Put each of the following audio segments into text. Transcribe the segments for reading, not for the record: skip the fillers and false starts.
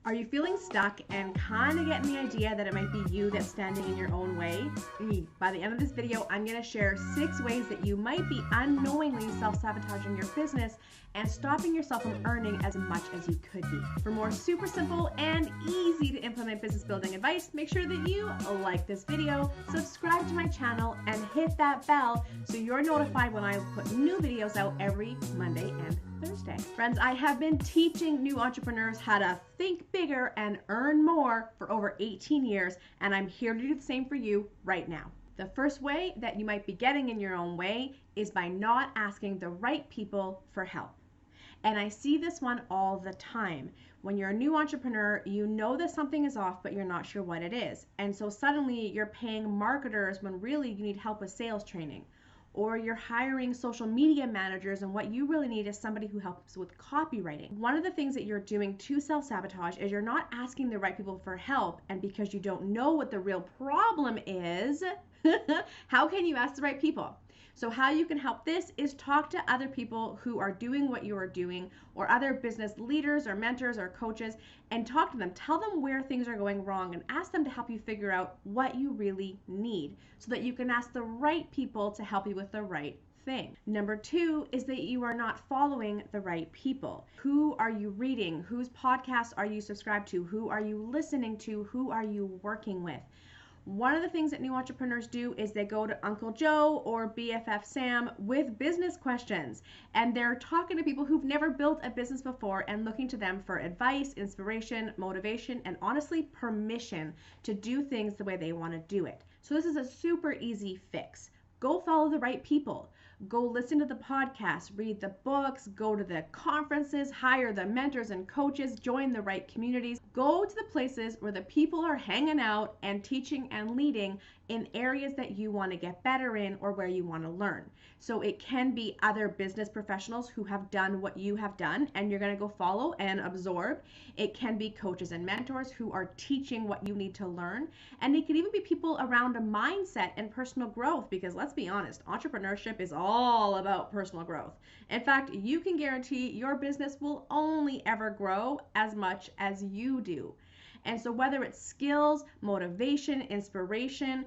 Are you feeling stuck and kind of getting the idea that it might be you that's standing in your own way? By the end of this video, I'm going to share 6 ways that you might be unknowingly self-sabotaging your business and stopping yourself from earning as much as you could be. For more super simple and easy to implement business building advice, make sure that you like this video, subscribe to my channel, and hit that bell so you're notified when I put new videos out every Monday and Thursday. Friends, I have been teaching new entrepreneurs how to think bigger and earn more for over 18 years, and I'm here to do the same for you right now. The first way that you might be getting in your own way is by not asking the right people for help. And I see this one all the time. When you're a new entrepreneur, you know that something is off, but you're not sure what it is. And so suddenly you're paying marketers when really you need help with sales training. Or you're hiring social media managers, and what you really need is somebody who helps with copywriting. One of the things that you're doing to self-sabotage is you're not asking the right people for help, and because you don't know what the real problem is, how can you ask the right people? So how you can help this is talk to other people who are doing what you are doing, or other business leaders or mentors or coaches, and talk to them. Tell them where things are going wrong and ask them to help you figure out what you really need so that you can ask the right people to help you with the right thing. Number 2 is that you are not following the right people. Who are you reading? Whose podcasts are you subscribed to? Who are you listening to? Who are you working with? One of the things that new entrepreneurs do is they go to Uncle Joe or BFF Sam with business questions, and they're talking to people who've never built a business before and looking to them for advice, inspiration, motivation, and honestly permission to do things the way they want to do it. So this is a super easy fix. Go follow the right people. Go listen to the podcasts, read the books, go to the conferences, hire the mentors and coaches, join the right communities. Go to the places where the people are hanging out and teaching and leading in areas that you want to get better in or where you want to learn. So it can be other business professionals who have done what you have done and you're going to go follow and absorb. It can be coaches and mentors who are teaching what you need to learn. And it can even be people around a mindset and personal growth, because let's be honest, entrepreneurship is all about personal growth. In fact, you can guarantee your business will only ever grow as much as you do. And so whether it's skills, motivation, inspiration,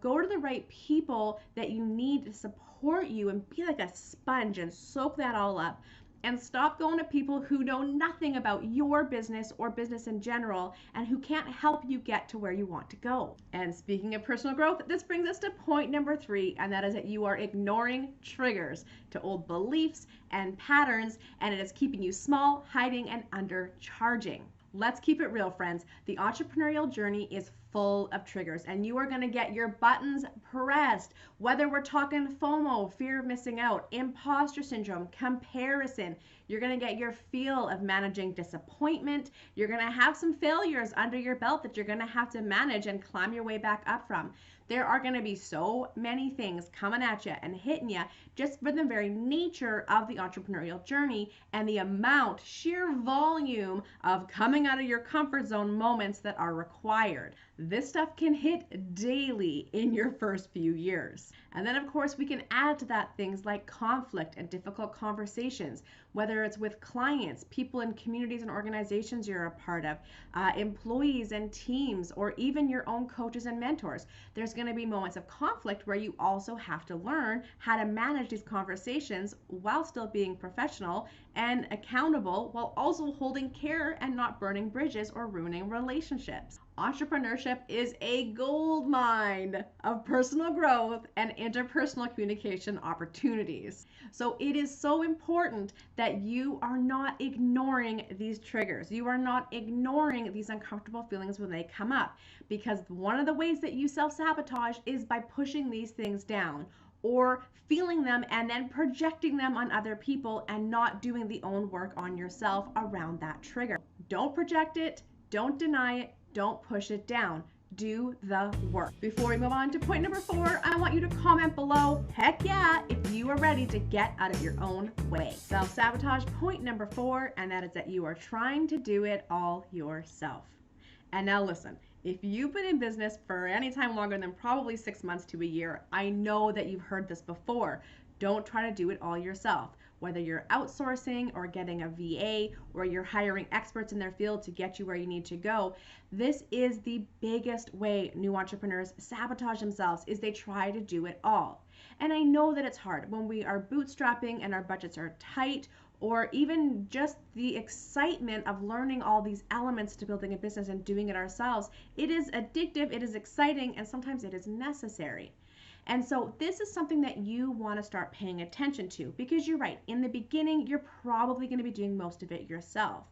go to the right people that you need to support you and be like a sponge and soak that all up. And stop going to people who know nothing about your business or business in general and who can't help you get to where you want to go. And speaking of personal growth, this brings us to point number 3, and that is that you are ignoring triggers to old beliefs and patterns, and it is keeping you small, hiding, and undercharging. Let's keep it real, friends. The entrepreneurial journey is full of triggers, and you are going to get your buttons pressed, whether we're talking FOMO, fear of missing out, imposter syndrome, comparison. You're going to get your feel of managing disappointment. You're going to have some failures under your belt that you're going to have to manage and climb your way back up from. There are going to be so many things coming at you and hitting you just for the very nature of the entrepreneurial journey and the amount, sheer volume of coming out of your comfort zone moments that are required. This stuff can hit daily in your first few years. And then of course we can add to that things like conflict and difficult conversations, whether it's with clients, people in communities and organizations you're a part of, employees and teams, or even your own coaches and mentors. There's going to be moments of conflict where you also have to learn how to manage these conversations while still being professional and accountable, while also holding care and not burning bridges or ruining relationships. Entrepreneurship is a gold mine of personal growth and interpersonal communication opportunities. So it is so important that you are not ignoring these triggers. You are not ignoring these uncomfortable feelings when they come up, because one of the ways that you self-sabotage is by pushing these things down or feeling them and then projecting them on other people and not doing the own work on yourself around that trigger. Don't project it, don't deny it, don't push it down. Do the work. Before we move on to point number 4, I want you to comment below, heck yeah, if you are ready to get out of your own way. Self-sabotage point number 4, and that is that you are trying to do it all yourself. And now listen, if you've been in business for any time longer than probably 6 months to a year, I know that you've heard this before. Don't try to do it all yourself. whether you're outsourcing or getting a VA or you're hiring experts in their field to get you where you need to go. This is the biggest way new entrepreneurs sabotage themselves, is they try to do it all. And I know that it's hard when we are bootstrapping and our budgets are tight, or even just the excitement of learning all these elements to building a business and doing it ourselves. It is addictive, it is exciting, and sometimes it is necessary. And so this is something that you want to start paying attention to, because you're right, in the beginning, you're probably going to be doing most of it yourself.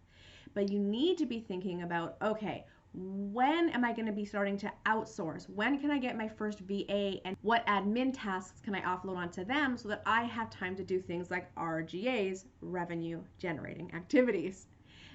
But you need to be thinking about, okay, when am I going to be starting to outsource? When can I get my first VA, and what admin tasks can I offload onto them so that I have time to do things like RGAs, revenue generating activities?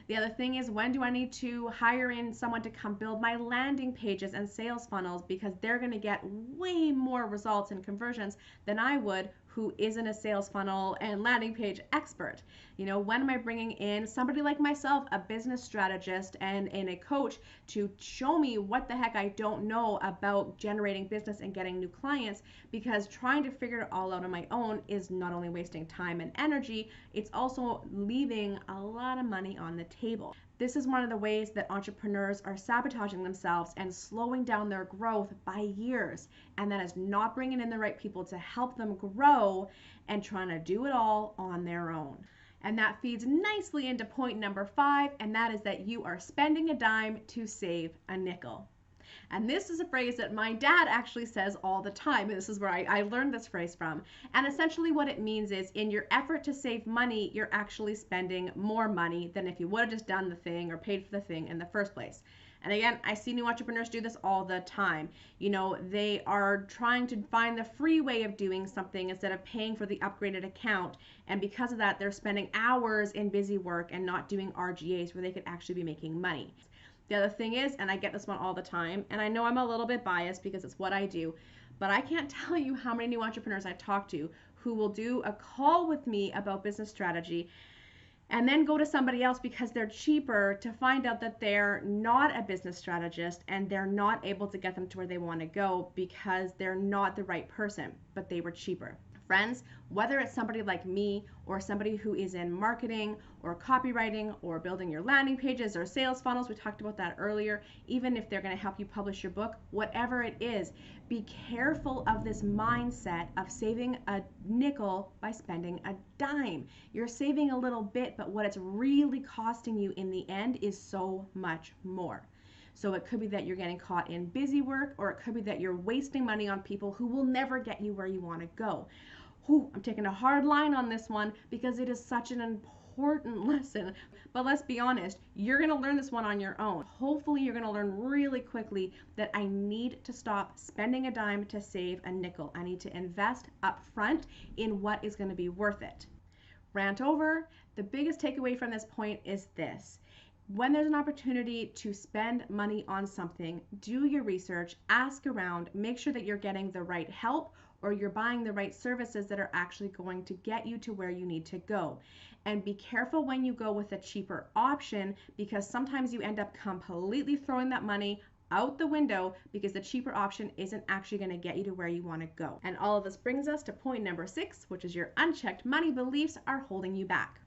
The other thing is, when do I need to hire in someone to come build my landing pages and sales funnels, because they're going to get way more results and conversions than I would, who isn't a sales funnel and landing page expert. You know, when am I bringing in somebody like myself, a business strategist and a coach, to show me what the heck I don't know about generating business and getting new clients? Because trying to figure it all out on my own is not only wasting time and energy, it's also leaving a lot of money on the table. This is one of the ways that entrepreneurs are sabotaging themselves and slowing down their growth by years. And that is not bringing in the right people to help them grow and trying to do it all on their own. And that feeds nicely into point number 5, and that is that you are spending a dime to save a nickel. And this is a phrase that my dad actually says all the time. This is where I learned this phrase from. And essentially what it means is, in your effort to save money, you're actually spending more money than if you would have just done the thing or paid for the thing in the first place. And again, I see new entrepreneurs do this all the time. You know, they are trying to find the free way of doing something instead of paying for the upgraded account. And because of that, they're spending hours in busy work and not doing RGAs where they could actually be making money. The other thing is, and I get this one all the time, and I know I'm a little bit biased because it's what I do, but I can't tell you how many new entrepreneurs I talk to who will do a call with me about business strategy and then go to somebody else because they're cheaper, to find out that they're not a business strategist and they're not able to get them to where they want to go because they're not the right person, but they were cheaper. Friends, whether it's somebody like me or somebody who is in marketing or copywriting or building your landing pages or sales funnels, we talked about that earlier, even if they're going to help you publish your book, whatever it is, be careful of this mindset of saving a nickel by spending a dime. You're saving a little bit, but what it's really costing you in the end is so much more. So it could be that you're getting caught in busy work, or it could be that you're wasting money on people who will never get you where you want to go. I'm taking a hard line on this one because it is such an important lesson. But let's be honest, you're going to learn this one on your own. Hopefully you're going to learn really quickly that I need to stop spending a dime to save a nickel. I need to invest upfront in what is going to be worth it. Rant over. The biggest takeaway from this point is this. When there's an opportunity to spend money on something, do your research, ask around, make sure that you're getting the right help or you're buying the right services that are actually going to get you to where you need to go. And be careful when you go with a cheaper option, because sometimes you end up completely throwing that money out the window because the cheaper option isn't actually going to get you to where you want to go. And all of this brings us to point number 6, which is your unchecked money beliefs are holding you back.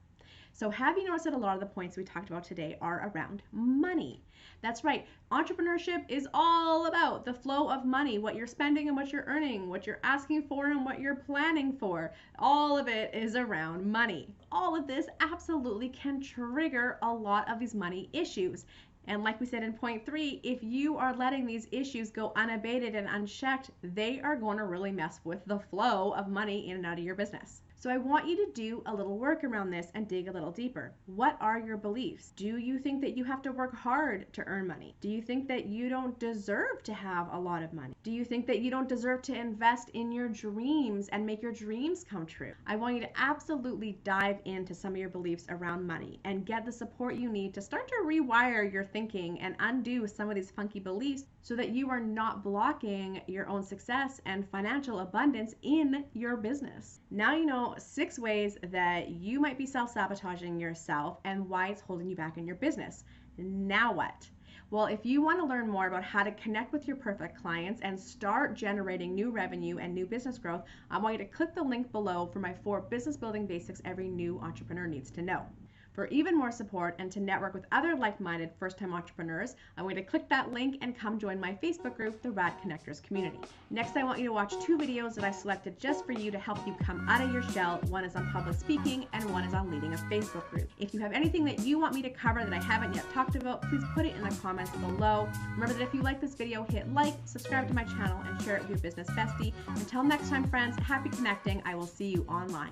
So have you noticed that a lot of the points we talked about today are around money? That's right. Entrepreneurship is all about the flow of money, what you're spending and what you're earning, what you're asking for and what you're planning for. All of it is around money. All of this absolutely can trigger a lot of these money issues. And like we said in point 3, if you are letting these issues go unabated and unchecked, they are going to really mess with the flow of money in and out of your business. So I want you to do a little work around this and dig a little deeper. What are your beliefs? Do you think that you have to work hard to earn money? Do you think that you don't deserve to have a lot of money? Do you think that you don't deserve to invest in your dreams and make your dreams come true? I want you to absolutely dive into some of your beliefs around money and get the support you need to start to rewire your thinking and undo some of these funky beliefs so that you are not blocking your own success and financial abundance in your business. Now you know 6 ways that you might be self-sabotaging yourself and why it's holding you back in your business. Now what? Well, if you want to learn more about how to connect with your perfect clients and start generating new revenue and new business growth, I want you to click the link below for my 4 business building basics every new entrepreneur needs to know. For even more support and to network with other like-minded first-time entrepreneurs, I'm going to click that link and come join my Facebook group, the Rad Connectors Community. Next, I want you to watch 2 videos that I selected just for you to help you come out of your shell. One is on public speaking and one is on leading a Facebook group. If you have anything that you want me to cover that I haven't yet talked about, please put it in the comments below. Remember that if you like this video, hit like, subscribe to my channel, and share it with your business bestie. Until next time, friends, happy connecting. I will see you online.